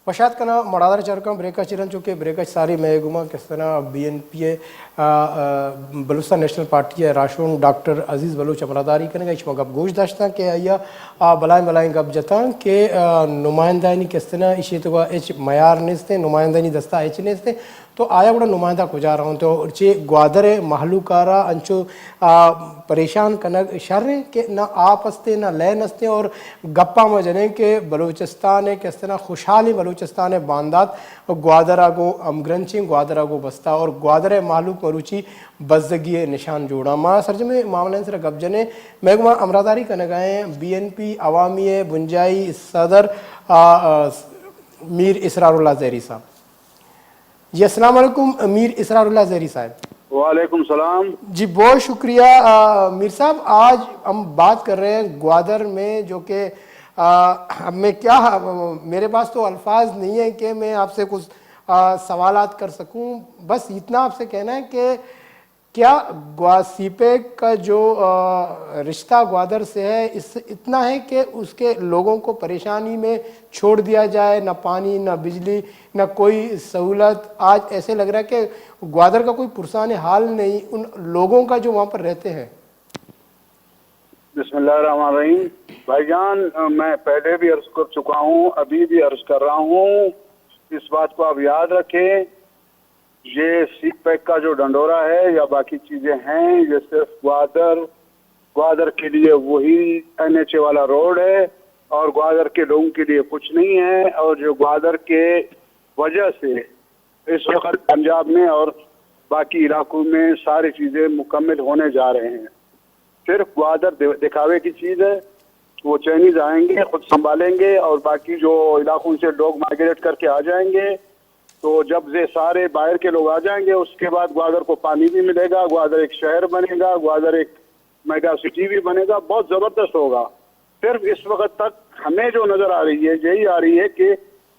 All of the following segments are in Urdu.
وشاد کنا مڑادر چرکم بریکا چرن چوکے بریکا ساری میں گما کس طرح B N P Balochistan National Party ہے راشون ڈاکٹر عزیز بلوچ امراداری کرنے گا اس میں گپ گوش داشتا کہ آیا بلائیں گپ جتا کہ نمائندانی کس طرح اسی تو ایچ معیار نیستے نمائندانی دستہ ایچ نیستے تو آیا بڑا نمائندہ کو جا رہا ہوں تو چے گوادر محلوکارا انچو پریشان کنگ شر کہ نہ آپ ہستے نہ لے نستے اور گپا میں جنے کہ بلوچستان کس طرح خوشحالی بلوچستان باندات گوادرہ کو امگرنچیں گوادرہ کو بستا اور گوادر محلوک مروچی بزدگی نشان جوڑا ماں سرجمے معاملے سے گپ جنے میں گما امراداری کرنے گئے بی این پی عوامی بنجائی صدر میر اسرار اللہ زہری صاحب. جی السلام علیکم میر اسرار اللہ زہری صاحب. وعلیکم السلام. جی بہت شکریہ میر صاحب. آج ہم بات کر رہے ہیں گوادر میں جو کہ اب میں کیا میرے پاس تو الفاظ نہیں ہیں کہ میں آپ سے کچھ سوالات کر سکوں. بس اتنا آپ سے کہنا ہے کہ کیا سی پیک کا جو رشتہ گوادر سے ہے اتنا ہے کہ اس کے لوگوں کو پریشانی میں چھوڑ دیا جائے, نہ پانی نہ بجلی نہ کوئی سہولت. آج ایسے لگ رہا ہے کہ گوادر کا کوئی پرسان حال نہیں ان لوگوں کا جو وہاں پر رہتے ہیں. بسم اللہ الرحمن الرحیم. بھائی جان میں پہلے بھی عرض کر چکا ہوں, ابھی بھی عرض کر رہا ہوں, اس بات کو آپ یاد رکھیں. یہ سی پیک کا جو ڈنڈورا ہے یا باقی چیزیں ہیں یہ صرف گوادر کے لیے وہی این ایچ اے والا روڈ ہے اور گوادر کے لوگوں کے لیے کچھ نہیں ہے. اور جو گوادر کے وجہ سے اس وقت پنجاب میں اور باقی علاقوں میں ساری چیزیں مکمل ہونے جا رہے ہیں. صرف گوادر دکھاوے کی چیز ہے. وہ چائنیز آئیں گے خود سنبھالیں گے اور باقی جو علاقوں سے لوگ مائگریٹ کر کے آ جائیں گے تو جب یہ سارے باہر کے لوگ آ جائیں گے اس کے بعد گوادر کو پانی بھی ملے گا, گوادر ایک شہر بنے گا, گوادر ایک میگا سٹی بھی بنے گا, بہت زبردست ہوگا. صرف اس وقت تک ہمیں جو نظر آ رہی ہے یہی آ رہی ہے کہ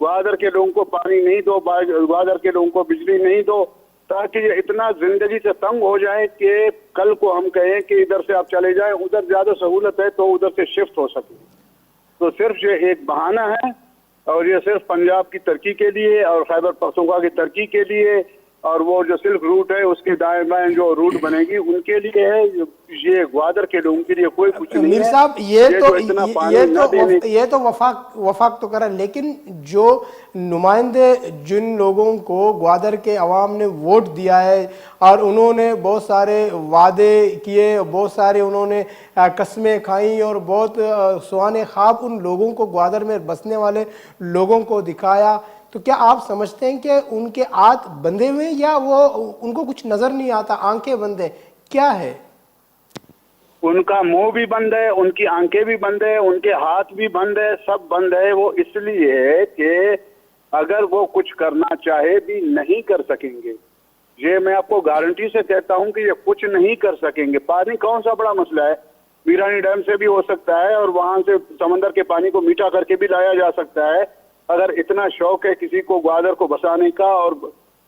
گوادر کے لوگوں کو پانی نہیں دو, گوادر کے لوگوں کو بجلی نہیں دو, تاکہ یہ اتنا زندگی سے تنگ ہو جائے کہ کل کو ہم کہیں کہ ادھر سے آپ چلے جائیں, ادھر زیادہ سہولت ہے تو ادھر سے شفٹ ہو سکے. تو صرف یہ ایک بہانہ ہے اور یہ صرف پنجاب کی ترقی کے لیے اور خیبر پختونخوا کی ترقی کے لیے اور وہ جو سلک روٹ ہے اس کے دائیں بائیں جو روٹ بنے گی ان کے لیے ہے. یہ گوادر کے لوگوں کے لیے کوئی کچھ نہیں ہے. میر صاحب یہ تو وفاق تو کرا, لیکن جو نمائندے جن لوگوں کو گوادر کے عوام نے ووٹ دیا ہے اور انہوں نے بہت سارے وعدے کیے, بہت سارے انہوں نے قسمیں کھائیں اور بہت سہانے خواب ان لوگوں کو گوادر میں بسنے والے لوگوں کو دکھایا, تو کیا آپ سمجھتے ہیں کہ ان کے ہاتھ بندھے ہوئے یا وہ ان کو کچھ نظر نہیں آتا, آنکھیں بند ہیں, کیا ہے؟ ان کا منہ بھی بند ہے, ان کی آنکھیں بھی بند ہے, ان کے ہاتھ بھی بند ہے, سب بند ہے. وہ اس لیے ہے کہ اگر وہ کچھ کرنا چاہے بھی نہیں کر سکیں گے. یہ میں آپ کو گارنٹی سے کہتا ہوں کہ یہ کچھ نہیں کر سکیں گے. پانی کون سا بڑا مسئلہ ہے, میرانی ڈیم سے بھی ہو سکتا ہے اور وہاں سے سمندر کے پانی کو میٹھا کر کے بھی لایا جا سکتا ہے. اگر اتنا شوق ہے کسی کو گوادر کو بسانے کا اور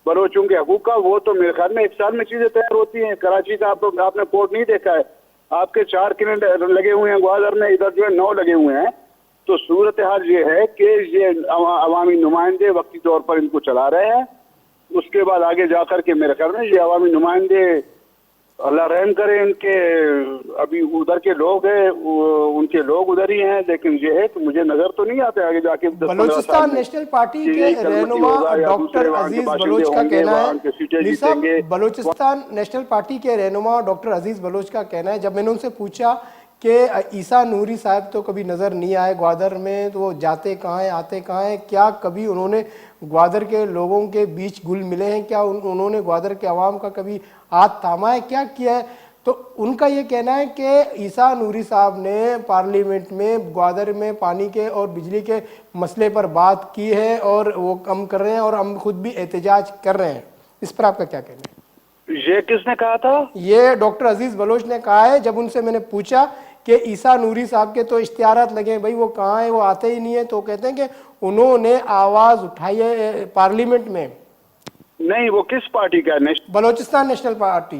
بلوچوں کے حقوق کا, وہ تو میرے خیال میں ایک سال میں چیزیں تیار ہوتی ہیں. کراچی کا آپ نے پورٹ نہیں دیکھا ہے, آپ کے 4 کلومیٹر لگے ہوئے ہیں گوادر میں, ادھر جو ہے 9 لگے ہوئے ہیں. تو صورتحال یہ ہے کہ یہ عوامی نمائندے وقتی طور پر ان کو چلا رہے ہیں. اس کے بعد آگے جا کر کے میرے خیال میں یہ عوامی نمائندے اللہ رحم کرے ان کے, ابھی ادھر کے لوگ ہیں ان کے لوگ ادھر ہی ہیں, لیکن یہ ہے کہ مجھے نظر تو نہیں آتے آگے جا کے. بلوچستان نیشنل پارٹی کے رہنما ڈاکٹر عزیز بلوچ کا کہنا ہے, بلوچستان نیشنل پارٹی کے رہنما ڈاکٹر عزیز بلوچ کا کہنا ہے, جب میں نے ان سے پوچھا کہ عیسیٰ نوری صاحب تو کبھی نظر نہیں آئے گوادر میں, تو وہ جاتے کہاں ہیں آتے کہاں ہیں, کیا کبھی انہوں نے گوادر کے لوگوں کے بیچ گل ملے ہیں, کیا انہوں نے گوادر کے عوام کا کبھی ہاتھ تھاما ہے, کیا کیا ہے؟ تو ان کا یہ کہنا ہے کہ عیسیٰ نوری صاحب نے پارلیمنٹ میں گوادر میں پانی کے اور بجلی کے مسئلے پر بات کی ہے اور وہ کم کر رہے ہیں اور ہم خود بھی احتجاج کر رہے ہیں. اس پر آپ کا کیا کہنا ہے؟ یہ کس نے کہا تھا؟ یہ ڈاکٹر عزیز بلوچ نے کہا ہے. جب ان سے میں نے پوچھا کہ عیسیٰ نوری صاحب کے تو اشتہارات لگے ہیں, بھائی وہ کہاں ہیں, وہ آتے ہی نہیں ہیں, تو کہتے ہیں کہ انہوں نے آواز اٹھائی ہے پارلیمنٹ میں. نہیں, وہ کس پارٹی کا ہے؟ Balochistan National party.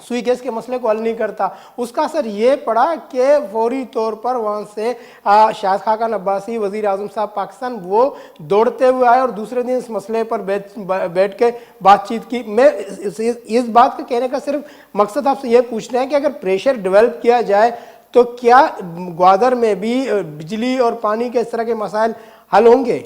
سوئی گیس کے مسئلے کو حل نہیں کرتا. اس کا اثر یہ پڑا کہ فوری طور پر وہاں سے شاہد خاقان عباسی وزیر اعظم صاحب پاکستان وہ دوڑتے ہوئے آئے اور دوسرے دن اس مسئلے پر بیٹھ کے بات چیت کی. میں اس بات کا کہنے کا صرف مقصد آپ سے یہ پوچھنا ہے کہ اگر پریشر ڈیولپ کیا جائے تو کیا گوادر میں بھی بجلی اور پانی کے اس طرح کے مسائل حل ہوں گے؟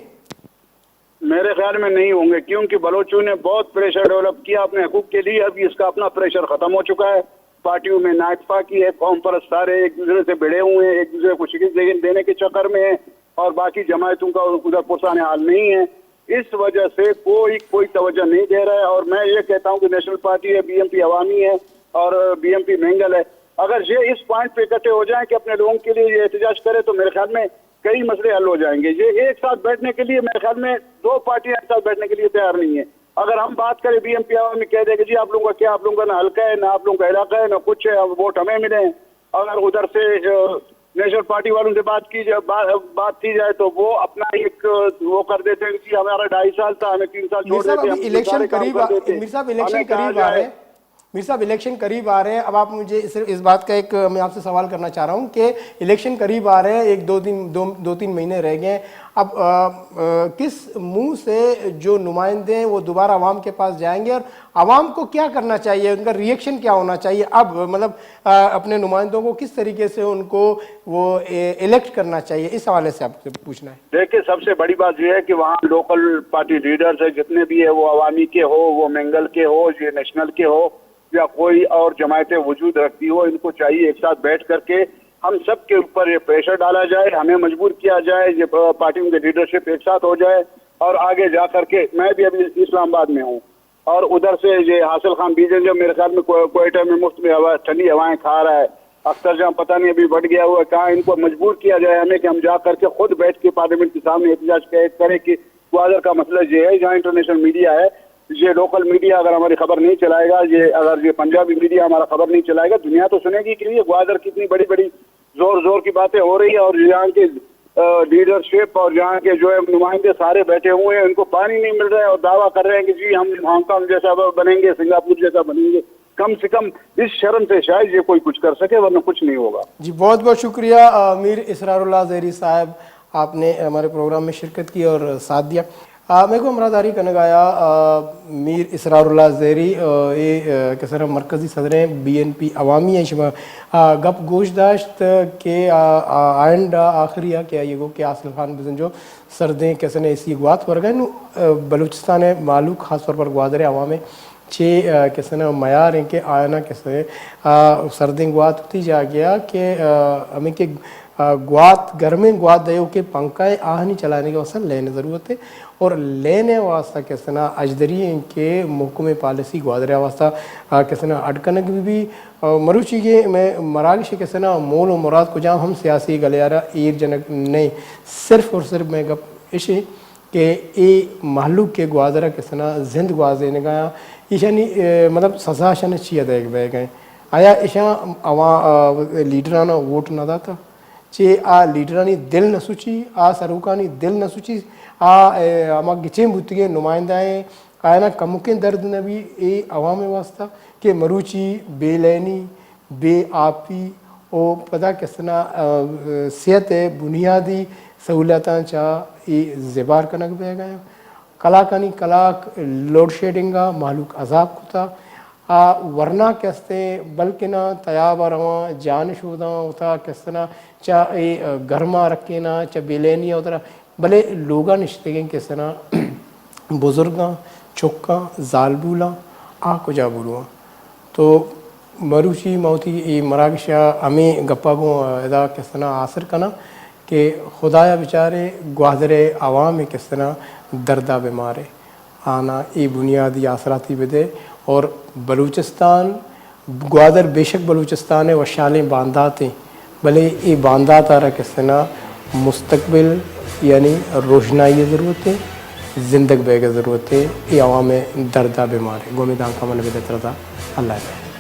میرے خیال میں نہیں ہوں گے، کیونکہ بلوچوں نے بہت پریشر ڈیولپ کیا اپنے حقوق کے لیے. اب اس کا اپنا پریشر ختم ہو چکا ہے. پارٹیوں میں نااتفاقی کی ہے، قوم پرست سارے ایک دوسرے سے بھڑے ہوئے ہیں، ایک دوسرے کو شکست دینے کے چکر میں ہیں، اور باقی جماعتوں کا ادھر پرسان حال نہیں ہے. اس وجہ سے کوئی توجہ نہیں دے رہا ہے. اور میں یہ کہتا ہوں کہ نیشنل پارٹی ہے، بی ایم پی عوامی ہے اور بی ایم پی مینگل ہے. اگر یہ اس پوائنٹ پہ اکٹھے ہو جائیں کہ اپنے لوگوں کے لیے یہ احتجاج کرے تو میرے خیال میں کئی مسئلے حل ہو جائیں گے. یہ ایک ساتھ بیٹھنے کے لیے میرے خیال میں دو پارٹیاں ایک ساتھ بیٹھنے کے لیے تیار نہیں ہیں. اگر ہم بات کریں بی ایم پی عوامی کہہ دے کہ جی آپ لوگوں کا کیا، آپ لوگوں کا نہ حلقہ ہے، نہ آپ لوگوں کا علاقہ ہے، نہ کچھ ہے، ووٹ ہمیں ملیں. اگر ادھر سے نیشنل پارٹی والوں سے بات کی جائے تو وہ اپنا ایک وہ کر دیتے ہیں کہ ہمارا 2.5 سال تھا، ہمیں 3 سال چھوڑ دیتے ہیں. میر صاحب الیکشن قریب آ رہے ہیں. اب آپ مجھے صرف اس بات کا ایک میں آپ سے سوال کرنا چاہ رہا ہوں کہ الیکشن قریب آ رہے ہیں، ایک دو تین مہینے رہ گئے ہیں. اب کس منہ سے جو نمائندے ہیں وہ دوبارہ عوام کے پاس جائیں گے اور عوام کو کیا کرنا چاہیے، ان کا ریئیکشن کیا ہونا چاہیے؟ اب مطلب اپنے نمائندوں کو کس طریقے سے ان کو وہ الیکٹ کرنا چاہیے، اس حوالے سے آپ سے پوچھنا ہے. دیکھیں سب سے بڑی بات یہ ہے کہ وہاں لوکل پارٹی لیڈرز ہیں جتنے بھی ہیں، وہ عوامی کے ہو، وہ مینگل کے ہو، یہ نیشنل کے ہو یا کوئی اور جماعتیں وجود رکھتی ہو، ان کو چاہیے ایک ساتھ بیٹھ کر کے ہم سب کے اوپر یہ پریشر ڈالا جائے، ہمیں مجبور کیا جائے، یہ پارٹیوں کے لیڈرشپ ایک ساتھ ہو جائے اور آگے جا کر کے. میں بھی ابھی اسلام آباد میں ہوں اور ادھر سے یہ حاصل خان بیجن جو میرے خیال میں کوئٹہ میں مفت میں ٹھنڈی ہوائیں کھا رہا ہے، اختر جہاں پتہ نہیں ابھی بڑھ گیا ہوا ہے کہاں. ان کو مجبور کیا جائے ہمیں کہ ہم جا کر کے خود بیٹھ کے پارلیمنٹ کے سامنے احتجاج کریں کہ گوادر کا مسئلہ یہ ہے. جہاں انٹرنیشنل میڈیا ہے، یہ لوکل میڈیا اگر ہماری خبر نہیں چلائے گا، اگر یہ پنجابی میڈیا ہمارا خبر نہیں چلائے گا، دنیا تو سنے گی کہ یہ گوادر کتنی بڑی بڑی زور کی باتیں ہو رہی ہیں اور یہاں کے لیڈرشپ اور یہاں کے جو ہے نمائندے سارے بیٹھے ہوئے ہیں، ان کو پانی نہیں مل رہا ہے اور دعویٰ کر رہے ہیں کہ جی ہم ہانگ کانگ جیسا بنیں گے، سنگاپور جیسا بنیں گے. کم سے کم اس شرم سے شاید یہ کوئی کچھ کر سکے، ورنہ کچھ نہیں ہوگا. جی بہت بہت شکریہ میر اسرار اللہ زہری صاحب، آپ نے ہمارے پروگرام میں شرکت کی اور ساتھ دیا. میرے کو امراداری کرنے گایا میر اسرار اللہ زہری یہ کسر مرکزی صدر ہیں بی این پی عوامی ہیں. شما گپ گوش داشت کہ آئند آخری کہ یہ گو کہ حاصل خان بزن جو سردیں کیسے اسی گوات پر گئے بلوچستان ہے معلوم خاص طور پر گوادر عوام چھ کیسے معیار ہیں کہ آئینہ کیسے سردیں گوات ہوتی جا گیا کہ ہمیں کہ گوات گھر میں گوات دیو کے پنکھائے آہنی چلانے کے واسطہ لینے ضرورت ہے اور لینے واسطہ کیسے نا اجدری ہیں کہ محکمہ پالیسی گوادر واسطہ کیسے نا اٹکنک بھی مروچی کے میں مراکش کیسے نا مول و مراد کو جام ہم سیاسی گلیارہ ایر جنک نہیں صرف اور صرف میں گپ اسے کہ ای محلوق کے گوادرہ کیسے نا زند گوازے نے گایا ایشانی مطلب سزا شن چی ادائے بے گئے آیا ایشان لیڈرانہ ووٹ نہ داتا چے لیڈرانی دل نہ سوچی سروکانی دل نہ سوچی اما گچیں بوتگے نمائندائیں آئینہ کمکیں درد نبی اے عوام واسطہ کہ مروچی بے لینی بے آپی او پتہ کسنا صحت بنیادی سہولیتاں چاہ زبار کنک بے گئے کلاکانی کلاک لوڈ شیڈنگا محلوق عذاب کتا ورنہ کستے بلکہ نہ تیاب رواں جانش ہوتا ہوتا کسنا چاہ گرما رکھینا چاہ بیلینی ہوتا بلے لوگا نشتے گئیں کسنا بزرگاں چکاں زالبولاں کجا بولواں تو مروچی موتی مراکشہ ہمیں گپا گوں ادا کسنا آثر کنا کہ خدایا بیچارے گوادر عوام کسنا دردہ بیمارے آنا ای بنیادی آثراتی بدے اور بلوچستان گوادر بے شک بلوچستان ہے وشالیں باندھات ہیں بلے ای باندھات آ رہا کسنا مستقبل یعنی روشنائی ضرورت ہے زندگ بے گا ضرورت ہے ای عوام دردہ بیمار ہے گومیدان کا من بدت رضا اللہ ہے.